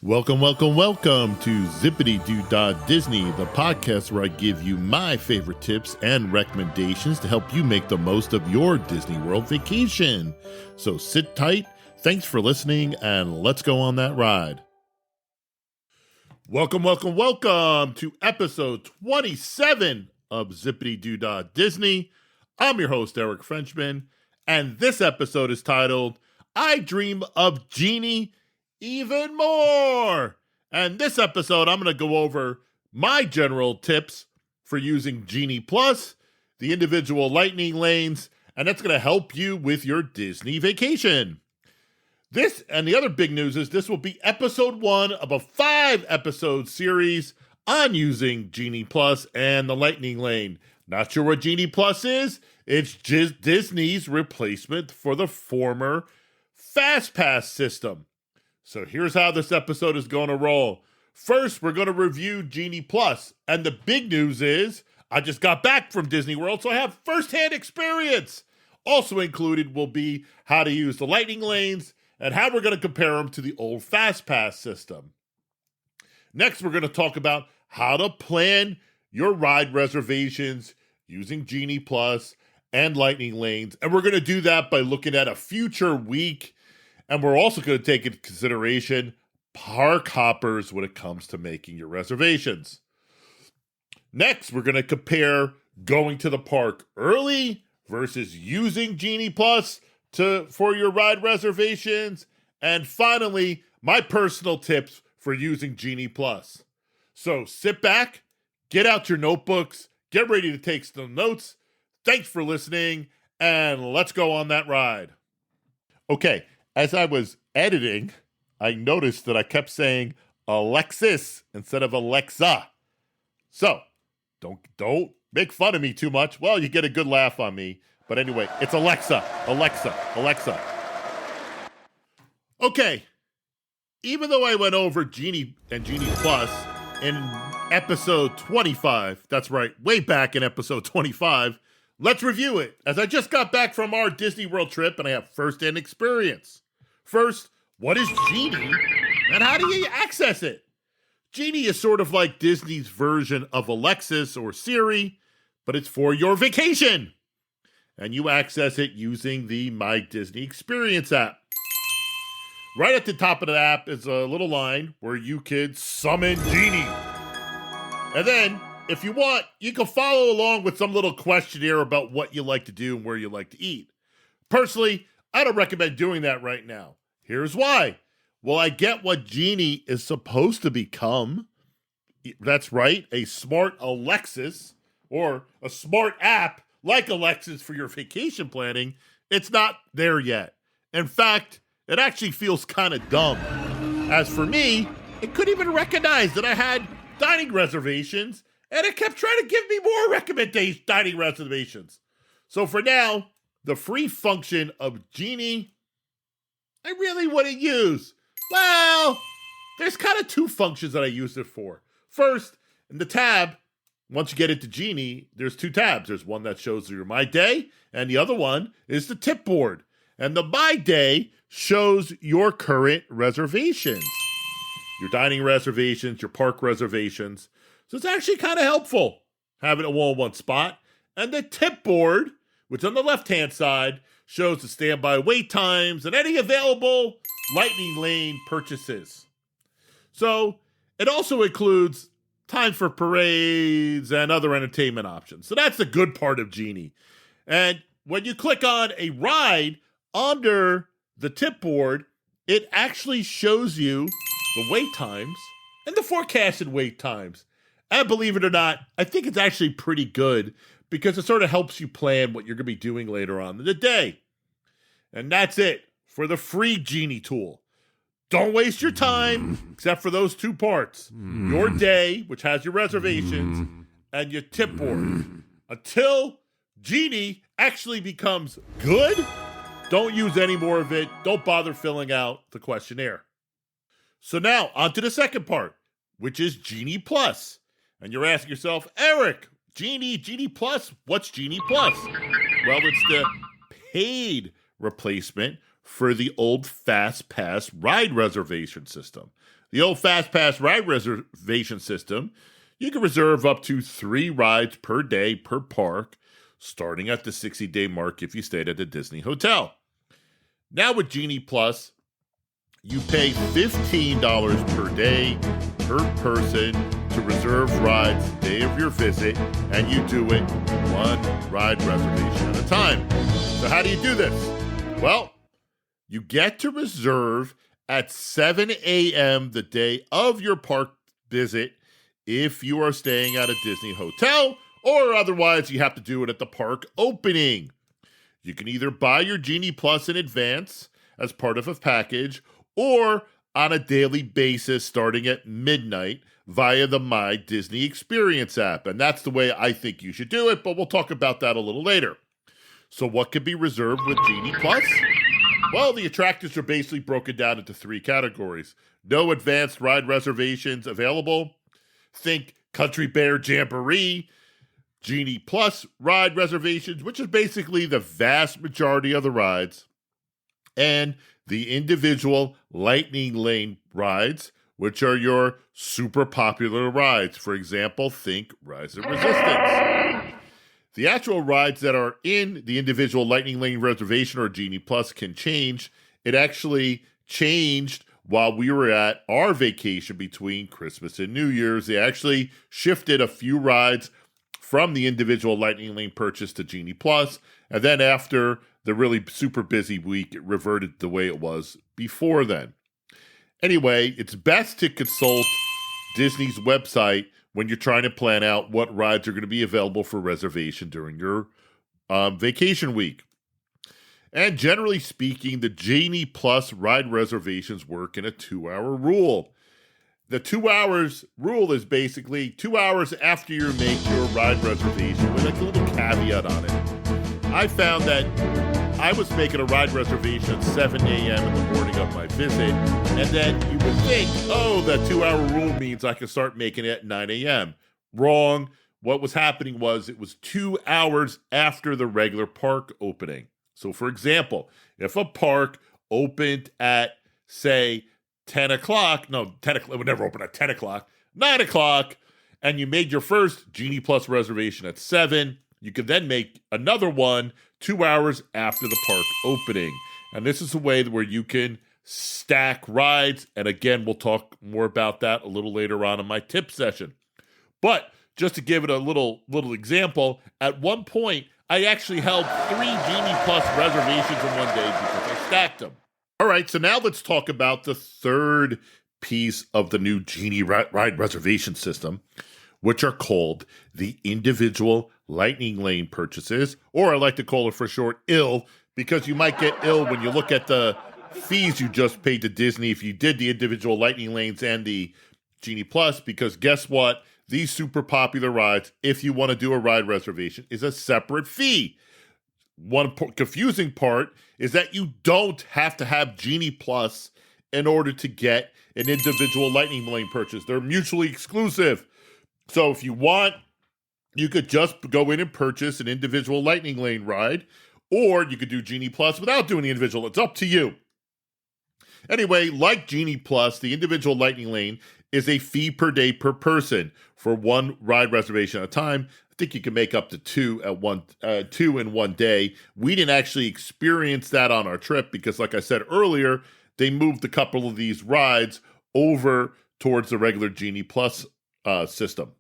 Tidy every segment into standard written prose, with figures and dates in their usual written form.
Welcome to Zipadee Doo Dah Disney, the podcast where I give you my favorite tips and recommendations to help you make the most of your Disney World vacation. So sit tight, thanks for listening, and let's go on that ride. Welcome to episode 27 of Zipadee Doo Dah Disney. I'm your host, Eric Frenchman, and this episode is titled, I Dream of Genie Even More. And this episode, I'm going to go over my general tips for using Genie Plus, the individual lightning lanes, and that's going to help you with your Disney vacation. This and the other big news is this will be episode 1 of a 5-episode series on using Genie Plus and the lightning lane. Not sure what Genie Plus is? It's just Disney's replacement for the former FastPass system. So here's how this episode is going to roll. First, we're going to review Genie Plus. And the big news is I just got back from Disney World, so I have firsthand experience. Also included will be how to use the lightning lanes and how we're going to compare them to the old FastPass system. Next, we're going to talk about how to plan your ride reservations using Genie Plus and lightning lanes. And we're going to do that by looking at a future week. And we're also going to take into consideration park hoppers when it comes to making your reservations. Next, we're going to compare going to the park early versus using Genie Plus for your ride reservations. And finally, my personal tips for using Genie Plus. So sit back, get out your notebooks, get ready to take some notes. Thanks for listening, and let's go on that ride. Okay. As I was editing, I noticed that I kept saying Alexis instead of Alexa. So, don't make fun of me too much. Well, you get a good laugh on me. But anyway, it's Alexa. Okay. Even though I went over Genie and Genie Plus in episode 25, that's right, way back in episode 25, let's review it, as I just got back from our Disney World trip and I have first-hand experience. First, what is Genie and how do you access it? Genie is sort of like Disney's version of Alexis or Siri, but it's for your vacation. And you access it using the My Disney Experience app. Right at the top of the app is a little line where you could summon Genie. And then, if you want, you can follow along with some little questionnaire about what you like to do and where you like to eat. Personally, I don't recommend doing that right now. Here's why. Well, I get what Genie is supposed to become. That's right, a smart Alexis or a smart app like Alexis for your vacation planning. It's not there yet. In fact, it actually feels kind of dumb. As for me, it couldn't even recognize that I had dining reservations, and it kept trying to give me more dining reservations. So for now, the free function of Genie, I really wouldn't use. Well, there's kind of two functions that I use it for. First, in the tab, once you get into Genie, there's two tabs. There's one that shows your My Day, and the other one is the tip board. And the My Day shows your current reservations, your dining reservations, your park reservations. So it's actually kind of helpful having it all in one spot. And the tip board, which on the left-hand side shows the standby wait times and any available lightning lane purchases. So it also includes time for parades and other entertainment options. So that's the good part of Genie. And when you click on a ride under the tip board, it actually shows you the wait times and the forecasted wait times. And believe it or not, I think it's actually pretty good because it sort of helps you plan what you're going to be doing later on in the day. And that's it for the free Genie tool. Don't waste your time, except for those two parts. Your day, which has your reservations, and your tip board. Until Genie actually becomes good, don't use any more of it. Don't bother filling out the questionnaire. So now, on to the second part, which is Genie Plus. And you're asking yourself, Eric, Genie Plus, what's Genie Plus? Well, it's the paid replacement for the old FastPass ride reservation system. The old Fast Pass ride reservation system, you can reserve up to 3 rides per day per park, starting at the 60-day mark if you stayed at the Disney hotel. Now with Genie Plus, you pay $15 per day per person to reserve rides the day of your visit, and you do it one ride reservation at a time. So how do you do this? Well, you get to reserve at 7 a.m. the day of your park visit if you are staying at a Disney hotel, or otherwise you have to do it at the park opening. You can either buy your Genie Plus in advance as part of a package, or on a daily basis starting at midnight via the My Disney Experience app. And that's the way I think you should do it, but we'll talk about that a little later. So what can be reserved with Genie Plus? Well, the attractions are basically broken down into 3 categories. No advanced ride reservations available. Think Country Bear Jamboree. Genie Plus ride reservations, which is basically the vast majority of the rides. And the individual Lightning Lane rides, which are your super popular rides. For example, think Rise of Resistance. The actual rides that are in the individual Lightning Lane reservation or Genie Plus can change. It actually changed while we were at our vacation between Christmas and New Year's. They actually shifted a few rides from the individual Lightning Lane purchase to Genie Plus, and then after the really super busy week, it reverted the way it was before then. Anyway, it's best to consult Disney's website when you're trying to plan out what rides are going to be available for reservation during your vacation week. And generally speaking, the Genie Plus ride reservations work in a 2-hour rule. The 2 hours rule is basically 2 hours after you make your ride reservation with a little caveat on it. I found that I was making a ride reservation at 7 a.m. in the morning of my visit, and then you would think, oh, that 2-hour rule means I can start making it at 9 a.m. Wrong. What was happening was it was 2 hours after the regular park opening. So, for example, if a park opened at, say, 10 o'clock, it would never open at 10 o'clock, 9 o'clock, and you made your first Genie Plus reservation at 7, you could then make another one 2 hours after the park opening. And this is a way where you can stack rides. And again, we'll talk more about that a little later on in my tip session. But just to give it a little example, at one point, I actually held 3 Genie Plus reservations in one day because I stacked them. All right, so now let's talk about the third piece of the new Genie ride reservation system, which are called the individual Lightning Lane purchases, or I like to call it for short, IL, because you might get ill when you look at the fees you just paid to Disney if you did the individual Lightning Lanes and the Genie Plus, because guess what? These super popular rides, if you want to do a ride reservation, is a separate fee. One confusing part is that you don't have to have Genie Plus in order to get an individual Lightning Lane purchase. They're mutually exclusive. So if you want, you could just go in and purchase an individual Lightning Lane ride, or you could do Genie Plus without doing the individual. It's up to you. Anyway, like Genie Plus, the individual Lightning Lane is a fee per day per person for one ride reservation at a time. I think you can make up to two in one day. We didn't actually experience that on our trip because, like I said earlier, they moved a couple of these rides over towards the regular Genie Plus system.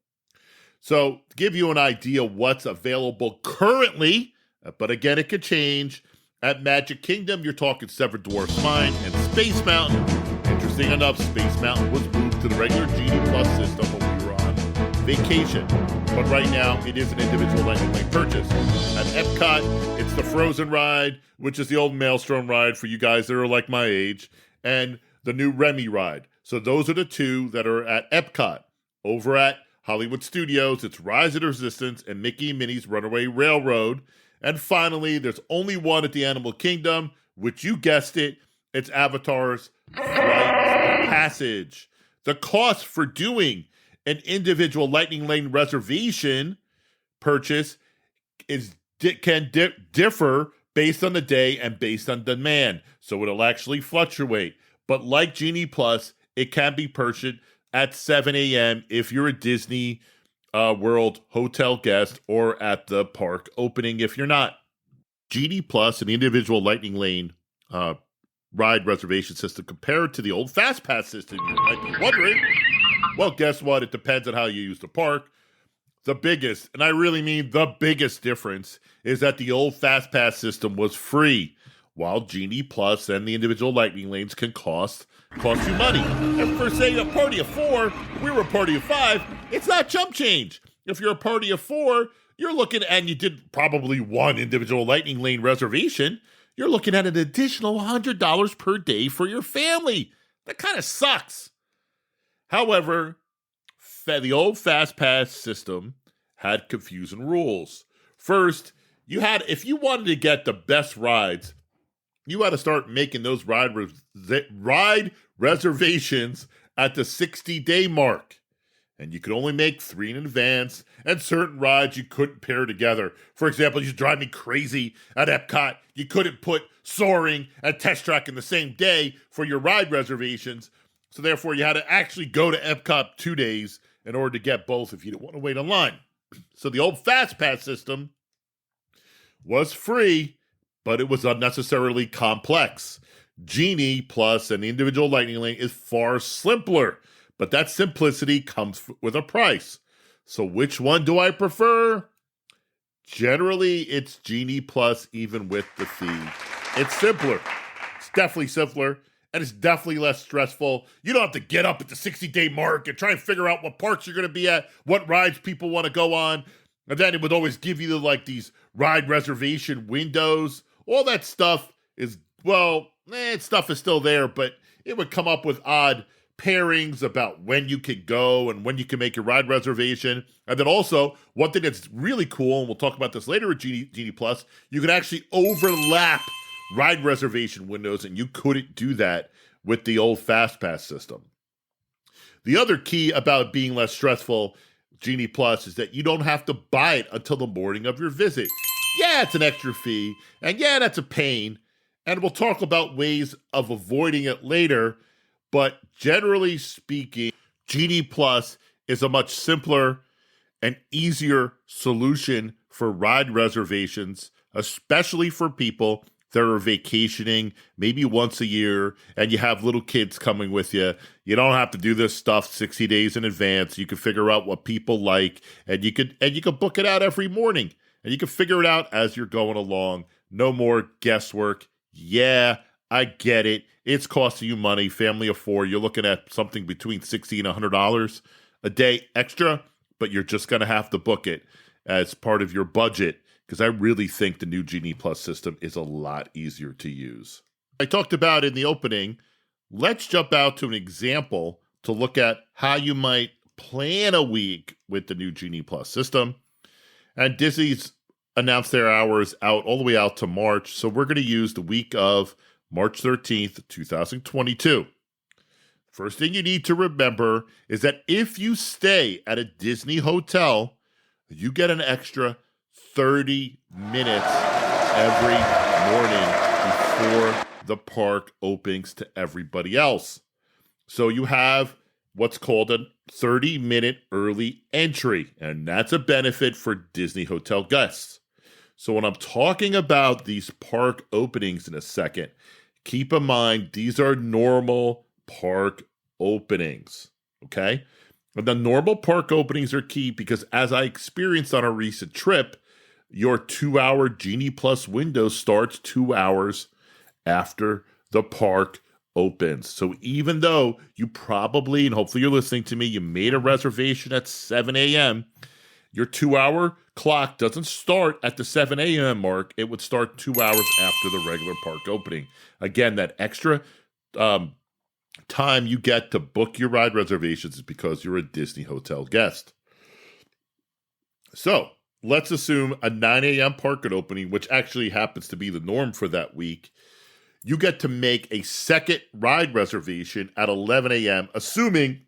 So to give you an idea what's available currently, but again, it could change. At Magic Kingdom, you're talking Seven Dwarfs Mine and Space Mountain. Interesting enough, Space Mountain was moved to the regular Genie Plus system when we were on vacation. But right now, it is an individual Lightning Lane purchase. At Epcot, it's the Frozen ride, which is the old Maelstrom ride for you guys that are like my age, and the new Remy ride. So those are the two that are at Epcot. Over at Hollywood Studios, it's Rise of the Resistance and Mickey and Minnie's Runaway Railroad. And finally, there's only one at the Animal Kingdom, which you guessed it, it's Avatar's Flight of Passage. The cost for doing an individual Lightning Lane reservation purchase can differ based on the day and based on demand. So it'll actually fluctuate. But like Genie Plus, It can be purchased at 7 a.m. if you're a Disney World hotel guest or at the park opening if you're not. Genie Plus and the individual Lightning Lane ride reservation system compared to the old Fast Pass system, you might be wondering. Well, guess what? It depends on how you use the park. The biggest, and I really mean the biggest difference, is that the old Fast Pass system was free, while Genie Plus and the individual Lightning Lanes can cost you money. And for, say, a party of 4, we were a party of 5, it's not chump change. If you're a party of 4, you're looking, and you did probably one individual Lightning Lane reservation, you're looking at an additional $100 per day for your family. That kind of sucks. However, the old Fast Pass system had confusing rules. First, if you wanted to get the best rides, you had to start making those ride reservations at the 60-day mark. And you could only make 3 in advance, and certain rides you couldn't pair together. For example, you drive me crazy at Epcot. You couldn't put Soaring and Test Track in the same day for your ride reservations. So therefore, you had to actually go to Epcot 2 days in order to get both if you didn't want to wait online. So the old Fast Pass system was free, but it was unnecessarily complex. Genie Plus and the individual Lightning Lane is far simpler, but that simplicity comes with a price. So which one do I prefer? Generally, it's Genie Plus, even with the fee. It's simpler. It's definitely simpler. And it's definitely less stressful. You don't have to get up at the 60-day mark and try and figure out what parks you're going to be at, what rides people want to go on. And then it would always give you these ride reservation windows. All that stuff is, stuff is still there, but it would come up with odd pairings about when you could go and when you can make your ride reservation. And then also, one thing that's really cool, and we'll talk about this later with Genie Plus, you can actually overlap ride reservation windows, and you couldn't do that with the old Fast Pass system. The other key about being less stressful, Genie Plus, is that you don't have to buy it until the morning of your visit. Yeah, it's an extra fee, and yeah, that's a pain, and we'll talk about ways of avoiding it later, but generally speaking, Genie Plus is a much simpler and easier solution for ride reservations, especially for people that are vacationing maybe once a year and you have little kids coming with you. You don't have to do this stuff 60 days in advance. You can figure out what people like, and you could book it out every morning, and you can figure it out as you're going along. No more guesswork. Yeah, I get it. It's costing you money. Family of 4, you're looking at something between $60 and $100 a day extra, but you're just going to have to book it as part of your budget, because I really think the new Genie Plus system is a lot easier to use. I talked about in the opening. Let's jump out to an example to look at how you might plan a week with the new Genie Plus system. And Disney's announced their hours out all the way out to March, so we're going to use the week of March 13th, 2022. First thing you need to remember is that if you stay at a Disney hotel, you get an extra 30 minutes every morning before the park opens to everybody else. So you have what's called a 30-minute early entry, and that's a benefit for Disney hotel guests. So when I'm talking about these park openings in a second, keep in mind these are normal park openings, okay? And the normal park openings are key because, as I experienced on a recent trip, your 2-hour Genie Plus window starts 2 hours after the park opens. So even though you probably, and hopefully you're listening to me, you made a reservation at 7 a.m., your 2-hour clock doesn't start at the 7 a.m. mark. It would start 2 hours after the regular park opening. Again, that extra time you get to book your ride reservations is because you're a Disney hotel guest. So let's assume a 9 a.m. park opening, which actually happens to be the norm for that week. You get to make a second ride reservation at 11 a.m., assuming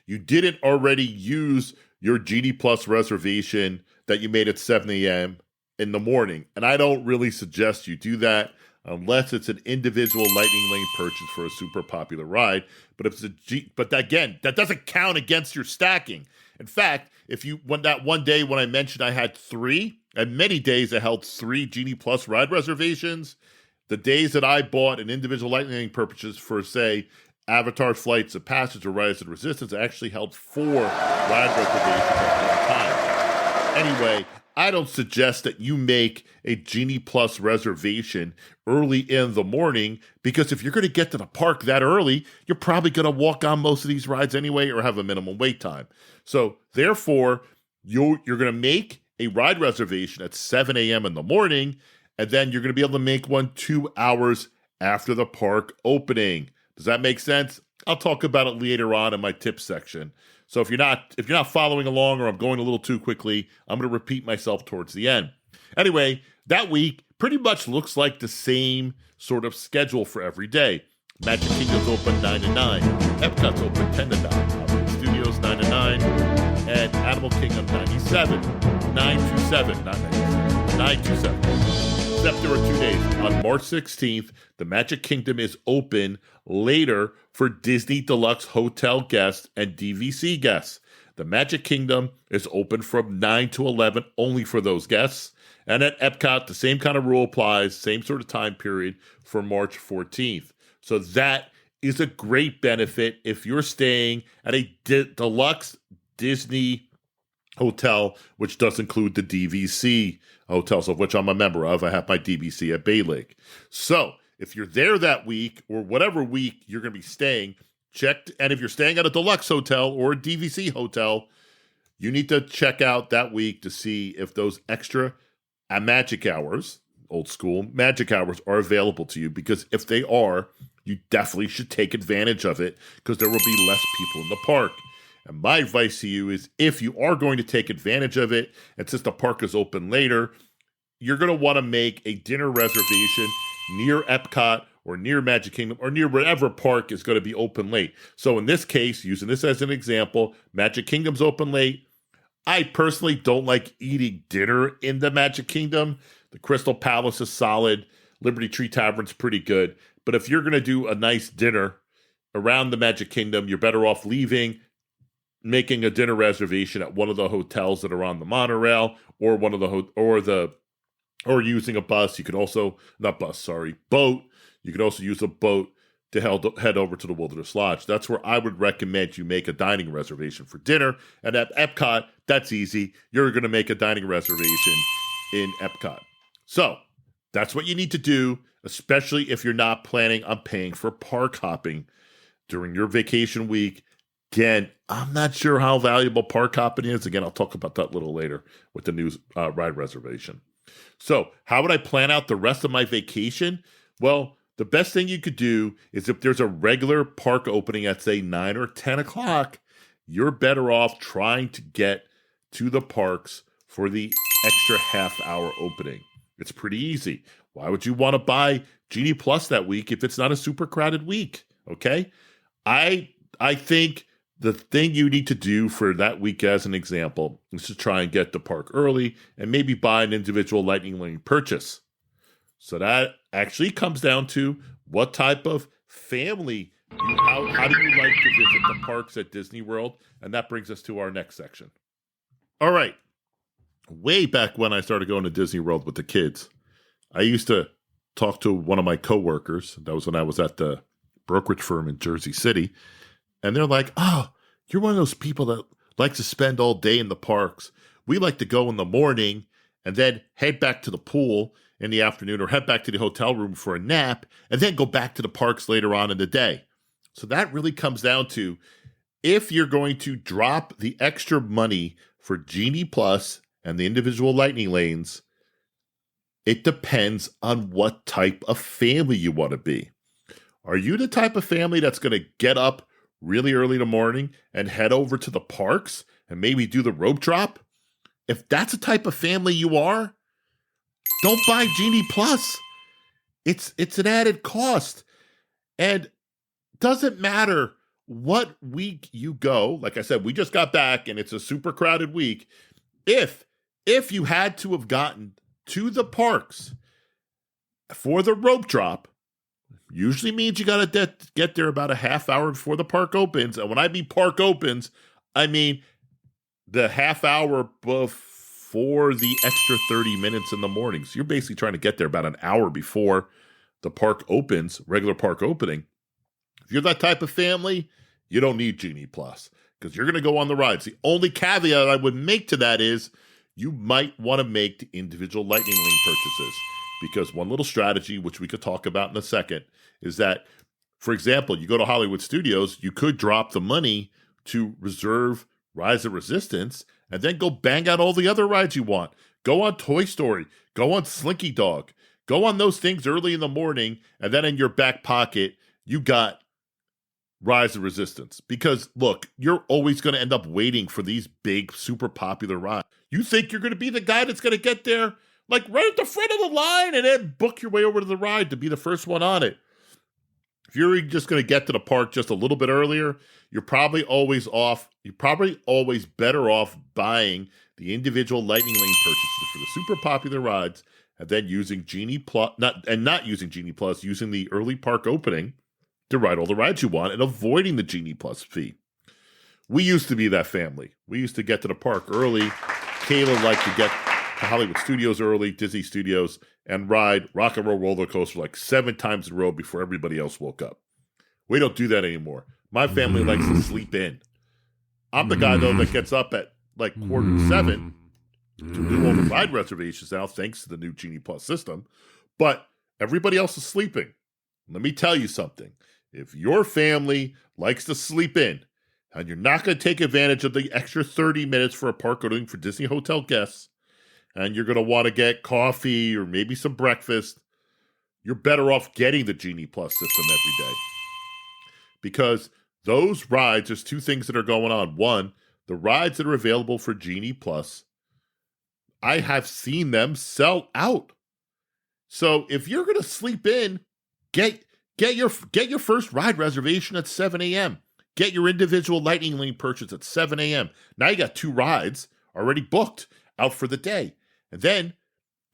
you didn't already use your Genie Plus reservation that you made at 7 a.m. in the morning. And I don't really suggest you do that. unless it's an individual Lightning Lane purchase for a super popular ride. But if it's but again, that doesn't count against your stacking. In fact, if you that one day when I mentioned I had 3, and many days I held 3 Genie Plus ride reservations, the days that I bought an individual Lightning Lane purchases for, say, Avatar Flights of Passage or Rise of the Resistance, I actually held 4 ride reservations at one time. Anyway, I don't suggest that you make a Genie Plus reservation early in the morning, because if you're going to get to the park that early, you're probably going to walk on most of these rides anyway or have a minimum wait time. So therefore, you're going to make a ride reservation at 7 a.m. in the morning, and then you're going to be able to make one 2 hours after the park opening. Does that make sense? I'll talk about it later on in my tips section. So if you're not following along, or I'm going a little too quickly, I'm going to repeat myself towards the end. Anyway, that week pretty much looks like the same sort of schedule for every day. Magic Kingdom's open 9 to 9. Epcot's open 10 to 9. Hollywood Studios 9 to 9. And Animal Kingdom 97. 9 to 7. Not 97. 9 to 7. Except there are 2 days. On March 16th, the Magic Kingdom is open later for Disney Deluxe Hotel guests and DVC guests. The Magic Kingdom is open from 9 to 11 only for those guests. And at Epcot, the same kind of rule applies, same sort of time period for March 14th. So that is a great benefit if you're staying at a deluxe Disney hotel, which does include the DVC hotels, of which I'm a member of. I have my DVC at Bay Lake. So if you're there that week, or whatever week you're going to be staying, check. And if you're staying at a deluxe hotel or a DVC hotel, you need to check out that week to see if those extra magic hours, old school magic hours, are available to you. Because if they are, you definitely should take advantage of it, because there will be less people in the park. And my advice to you is, if you are going to take advantage of it, and since the park is open later, you're going to want to make a dinner reservation near Epcot or near Magic Kingdom or near whatever park is going to be open late. So in this case, using this as an example, Magic Kingdom's open late. I personally don't like eating dinner in the Magic Kingdom. The Crystal Palace is solid. Liberty Tree Tavern's pretty good. But if you're going to do a nice dinner around the Magic Kingdom, you're better off making a dinner reservation at one of the hotels that are on the monorail, or one of the or using a bus. You could also boat. You could also use a boat to head over to the Wilderness Lodge. That's where I would recommend you make a dining reservation for dinner. And at Epcot, that's easy. You're going to make a dining reservation in Epcot. So that's what you need to do, especially if you're not planning on paying for park hopping during your vacation week. Again, I'm not sure how valuable park hopping is. Again, I'll talk about that a little later with the new ride reservation. So how would I plan out the rest of my vacation? Well, the best thing you could do is, if there's a regular park opening at, say, 9 or 10 o'clock, you're better off trying to get to the parks for the extra half-hour opening. It's pretty easy. Why would you want to buy Genie Plus that week if it's not a super crowded week? Okay? I think the thing you need to do for that week, as an example, is to try and get to park early and maybe buy an individual Lightning Lane purchase. So that actually comes down to what type of family, how do you like to visit the parks at Disney World? And that brings us to our next section. All right. Way back when I started going to Disney World with the kids, I used to talk to one of my coworkers. That was when I was at the brokerage firm in Jersey City. And they're like, "Oh, you're one of those people that likes to spend all day in the parks. We like to go in the morning and then head back to the pool in the afternoon, or head back to the hotel room for a nap, and then go back to the parks later on in the day." So that really comes down to, if you're going to drop the extra money for Genie Plus and the individual Lightning Lanes, it depends on what type of family you want to be. Are you the type of family that's going to get up really early in the morning and head over to the parks and maybe do the rope drop? If that's the type of family you are, don't buy Genie Plus. It's an added cost. And doesn't matter what week you go. Like I said, we just got back and it's a super crowded week. If you had to have gotten to the parks For the rope drop, usually means you got to get there about a half hour before the park opens. And when I mean park opens, I mean the half hour before the extra 30 minutes in the morning. So you're basically trying to get there about an hour before the park opens, regular park opening. If you're that type of family, you don't need Genie Plus because you're going to go on the rides. The only caveat I would make to that is you might want to make the individual Lightning Lane purchases, because one little strategy, which we could talk about in a second, is that, for example, you go to Hollywood Studios, you could drop the money to reserve Rise of Resistance and then go bang out all the other rides you want. Go on Toy Story, go on Slinky Dog, go on those things early in the morning, and then in your back pocket, you got Rise of Resistance. Because, look, you're always going to end up waiting for these big, super popular rides. You think you're going to be the guy that's going to get there, like, right at the front of the line and then book your way over to the ride to be the first one on it. If you're just going to get to the park just a little bit earlier, you're probably always better off buying the individual Lightning Lane purchases for the super popular rides and then using Genie Plus, not using Genie Plus, using the early park opening to ride all the rides you want and avoiding the Genie Plus fee. We used to be that family. We used to get to the park early. Kayla liked to get to Hollywood Studios early, Disney Studios, and ride Rock and Roll Roller Coaster like 7 times in a row before everybody else woke up. We don't do that anymore. My family likes to sleep in. I'm the guy, though, that gets up at like 6:45 to do all the ride reservations now, thanks to the new Genie Plus system. But everybody else is sleeping. Let me tell you something. If your family likes to sleep in, and you're not going to take advantage of the extra 30 minutes for a park opening for Disney hotel guests, and you're going to want to get coffee or maybe some breakfast, you're better off getting the Genie Plus system every day. Because those rides, there's 2 things that are going on. One, the rides that are available for Genie Plus, I have seen them sell out. So if you're going to sleep in, get your first ride reservation at 7 a.m. Get your individual Lightning Lane purchase at 7 a.m. Now you got 2 rides already booked out for the day. And then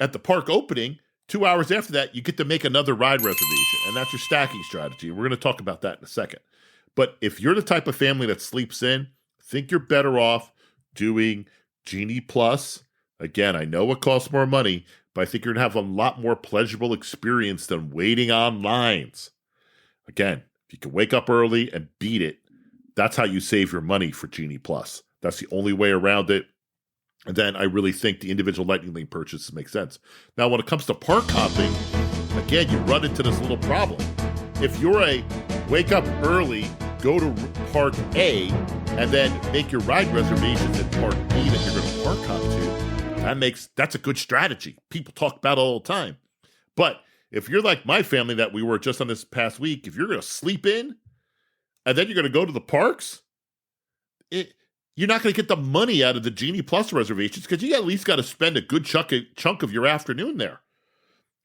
at the park opening, 2 hours after that, you get to make another ride reservation. And that's your stacking strategy. We're going to talk about that in a second. But if you're the type of family that sleeps in, I think you're better off doing Genie Plus. Again, I know it costs more money, but I think you're going to have a lot more pleasurable experience than waiting on lines. Again, if you can wake up early and beat it, that's how you save your money for Genie Plus. That's the only way around it. And then I really think the individual Lightning Lane purchases make sense. Now, when it comes to park hopping, again, you run into this little problem. If you're a wake up early, go to Park A, and then make your ride reservations at Park B that you're going to park hop to, that's a good strategy. People talk about it all the time. But if you're like my family that we were just on this past week, if you're going to sleep in, and then you're going to go to the parks, you're not going to get the money out of the Genie Plus reservations because you at least got to spend a good chunk of your afternoon there.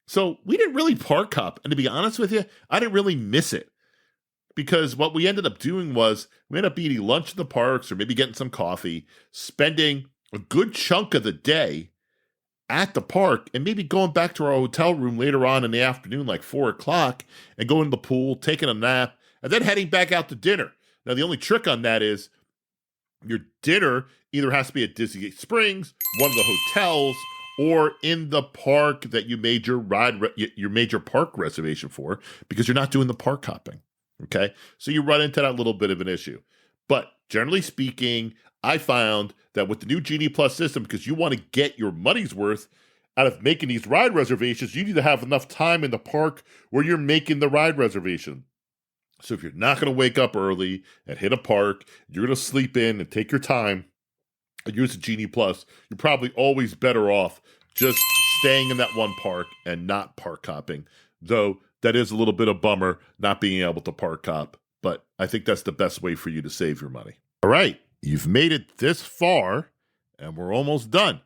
So we didn't really park hop. And to be honest with you, I didn't really miss it. Because what we ended up doing was we ended up eating lunch in the parks or maybe getting some coffee, spending a good chunk of the day at the park, and maybe going back to our hotel room later on in the afternoon, like 4 o'clock, and going to the pool, taking a nap, and then heading back out to dinner. Now, the only trick on that is your dinner either has to be at Disney Springs, one of the hotels, or in the park that you made your major park reservation for, because you're not doing the park hopping. Okay, so you run into that little bit of an issue. But generally speaking, I found that with the new Genie Plus system, because you want to get your money's worth out of making these ride reservations, you need to have enough time in the park where you're making the ride reservation. So if you're not going to wake up early and hit a park, you're going to sleep in and take your time and use the Genie Plus, you're probably always better off just staying in that one park and not park hopping. Though that is a little bit of a bummer not being able to park hop, but I think that's the best way for you to save your money. All right, you've made it this far, and we're almost done.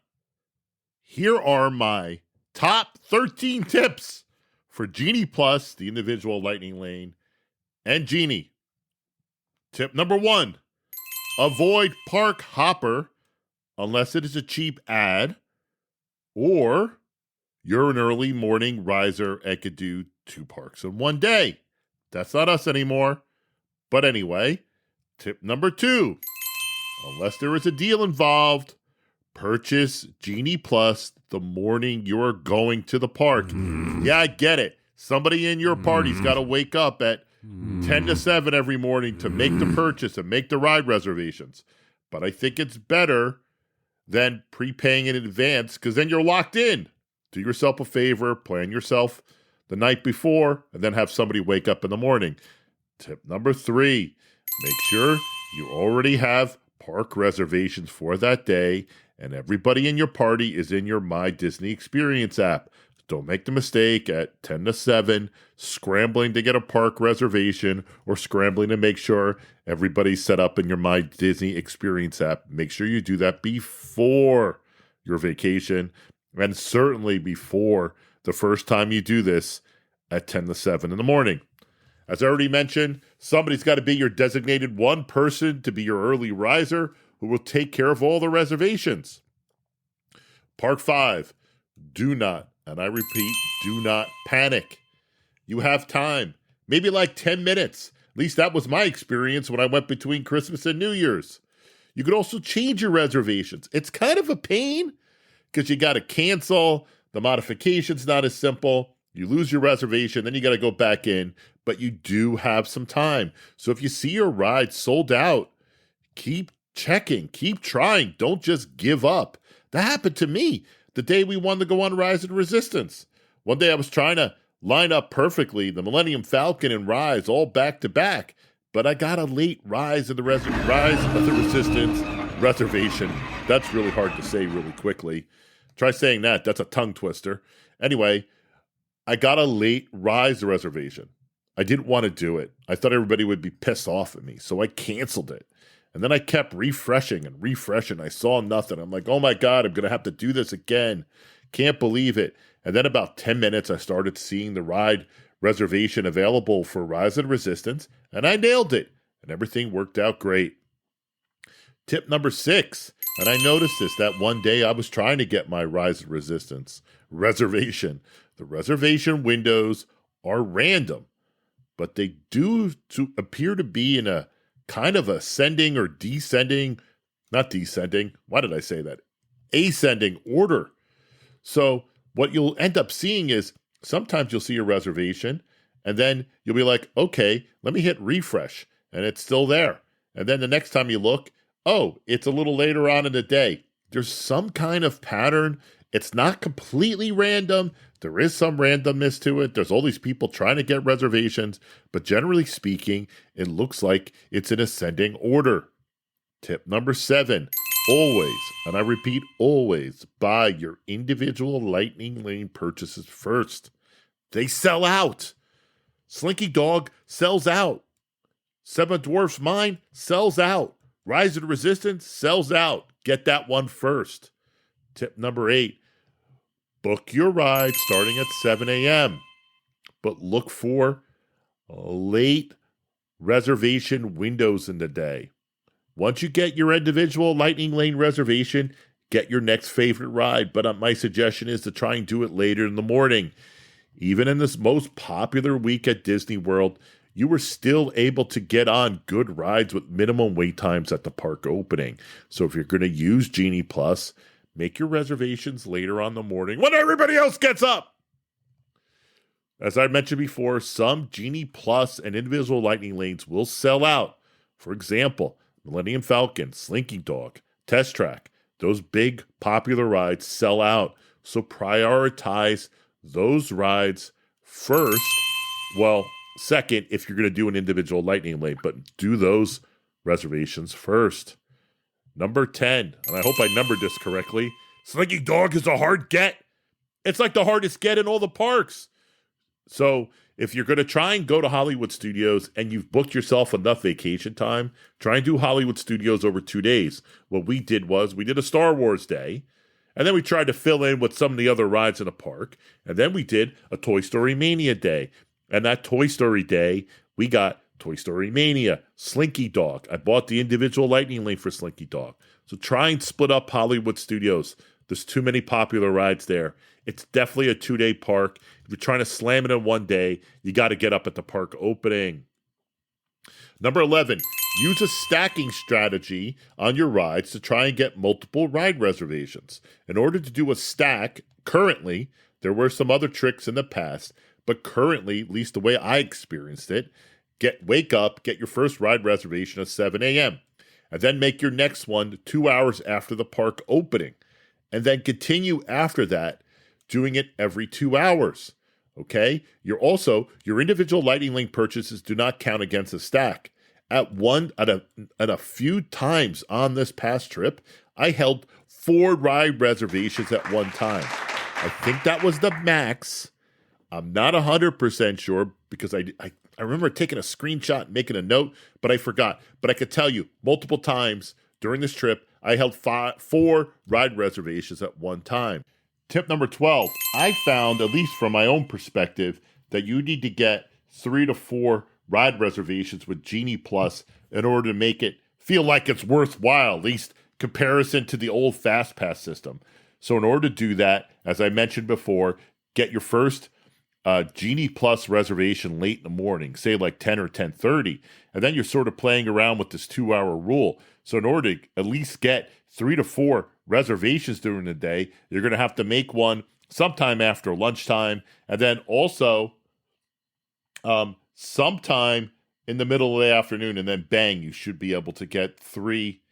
Here are my top 13 tips for Genie Plus, the individual Lightning Lane, and Genie. Tip number 1, avoid Park Hopper unless it is a cheap ad, or you're an early morning riser and could do 2 parks in one day. That's not us anymore. But anyway, tip number 2, unless there is a deal involved, purchase Genie Plus the morning you're going to the park. Yeah, I get it. Somebody in your party's got to wake up at 10 to 7 every morning to make the purchase and make the ride reservations. But I think it's better than prepaying in advance because then you're locked in. Do yourself a favor, plan yourself the night before, and then have somebody wake up in the morning. Tip number 3, make sure you already have park reservations for that day and everybody in your party is in your My Disney Experience app. Don't make the mistake at 10 to 7 scrambling to get a park reservation or scrambling to make sure everybody's set up in your My Disney Experience app. Make sure you do that before your vacation and certainly before the first time you do this at 10 to 7 in the morning. As I already mentioned, somebody's got to be your designated one person to be your early riser who will take care of all the reservations. Part 5, do not, and I repeat, do not panic. You have time, maybe like 10 minutes. At least that was my experience when I went between Christmas and New Year's. You could also change your reservations. It's kind of a pain because you got to cancel. The modification's not as simple. You lose your reservation, then you got to go back in, but you do have some time. So if you see your ride sold out, keep checking, keep trying. Don't just give up. That happened to me the day we wanted to go on Rise and Resistance. One day I was trying to line up perfectly the Millennium Falcon and Rise all back to back, but I got a late Rise of the Resistance reservation. That's really hard to say really quickly. Try saying that. That's a tongue twister. Anyway, I got a late Rise reservation. I didn't want to do it. I thought everybody would be pissed off at me, so I canceled it. And then I kept refreshing and refreshing. I saw nothing. I'm like, oh my God, I'm going to have to do this again. Can't believe it. And then about 10 minutes, I started seeing the ride reservation available for Rise and Resistance, and I nailed it. And everything worked out great. Tip number 6, and I noticed this that one day I was trying to get my Rise and Resistance reservation. The reservation windows are random, but they do appear to be in a kind of ascending or descending, not descending, why did I say that? Ascending order. So what you'll end up seeing is sometimes you'll see a reservation and then you'll be like, okay, let me hit refresh and it's still there. And then the next time you look, oh, it's a little later on in the day. There's some kind of pattern. It's not completely random. There is some randomness to it. There's all these people trying to get reservations, but generally speaking, it looks like it's in ascending order. Tip number 7, always, and I repeat, always buy your individual Lightning Lane purchases first. They sell out. Slinky Dog sells out. Seven Dwarfs Mine sells out. Rise of the Resistance sells out. Get that one first. Tip number 8, book your ride starting at 7 a.m., but look for late reservation windows in the day. Once you get your individual Lightning Lane reservation, get your next favorite ride, but my suggestion is to try and do it later in the morning. Even in this most popular week at Disney World, you were still able to get on good rides with minimum wait times at the park opening. So if you're going to use Genie Plus, make your reservations later on in the morning when everybody else gets up. As I mentioned before, some Genie Plus and individual Lightning Lanes will sell out. For example, Millennium Falcon, Slinky Dog, Test Track, those big popular rides sell out. So prioritize those rides first. Well, second, if you're going to do an individual Lightning Lane, but do those reservations first. Number 10, and I hope I numbered this correctly, Slinky Dog is a hard get. It's like the hardest get in all the parks. So if you're going to try and go to Hollywood Studios and you've booked yourself enough vacation time, try and do Hollywood Studios over 2 days. What we did was we did a Star Wars day, and then we tried to fill in with some of the other rides in the park, and then we did a Toy Story Mania day. And that Toy Story day, we got Toy Story Mania, Slinky Dog. I bought the individual Lightning Lane for Slinky Dog. So try and split up Hollywood Studios. There's too many popular rides there. It's definitely a 2-day park. If you're trying to slam it in one day, you got to get up at the park opening. Number 11, use a stacking strategy on your rides to try and get multiple ride reservations. In order to do a stack, currently, there were some other tricks in the past, but currently, at least the way I experienced it, wake up, get your first ride reservation at 7 a.m., and then make your next one 2 hours after the park opening, and then continue after that, doing it every 2 hours. Okay? Your individual Lightning Link purchases do not count against a stack. At a few times on this past trip, I held 4 ride reservations at one time. I think that was the max. I'm not 100% sure because I remember taking a screenshot and making a note, but I forgot. But I could tell you multiple times during this trip, I held 4 ride reservations at one time. Tip number 12, I found, at least from my own perspective, that you need to get 3 to 4 ride reservations with Genie Plus in order to make it feel like it's worthwhile, at least comparison to the old Fast Pass system. So in order to do that, as I mentioned before, get your first Genie Plus reservation late in the morning, say like 10 or 10:30, and then you're sort of playing around with this 2-hour rule. So in order to at least get 3 to 4 reservations during the day, you're going to have to make one sometime after lunchtime, and then also sometime in the middle of the afternoon, and then bang, you should be able to get 3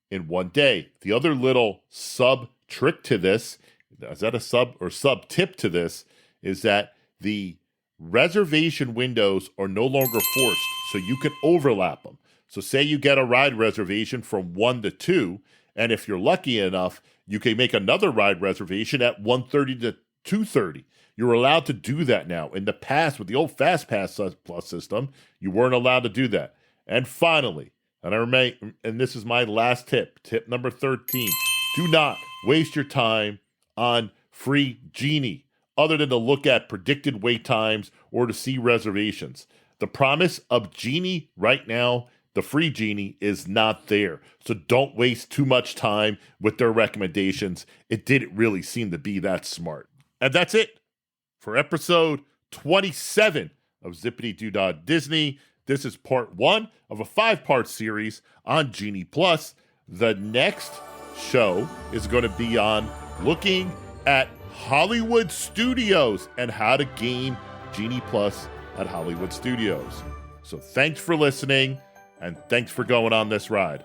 in one day. The other little sub trick to this, is that a sub tip to this, is that the reservation windows are no longer forced, so you can overlap them. So say you get a ride reservation from 1 to 2, and if you're lucky enough, you can make another ride reservation at 1:30 to 2:30. You're allowed to do that now. In the past, with the old Fast Pass Plus system, you weren't allowed to do that. And finally, and this is my last tip number 13, do not waste your time on free Genie, other than to look at predicted wait times or to see reservations. The promise of Genie right now, the free Genie, is not there. So don't waste too much time with their recommendations. It didn't really seem to be that smart. And that's it for episode 27 of Zipadee Doo Dah Disney. This is part 1 of a 5-part series on Genie Plus. The next show is going to be on looking at Hollywood Studios and how to gain Genie Plus at Hollywood Studios. So thanks for listening, and thanks for going on this ride.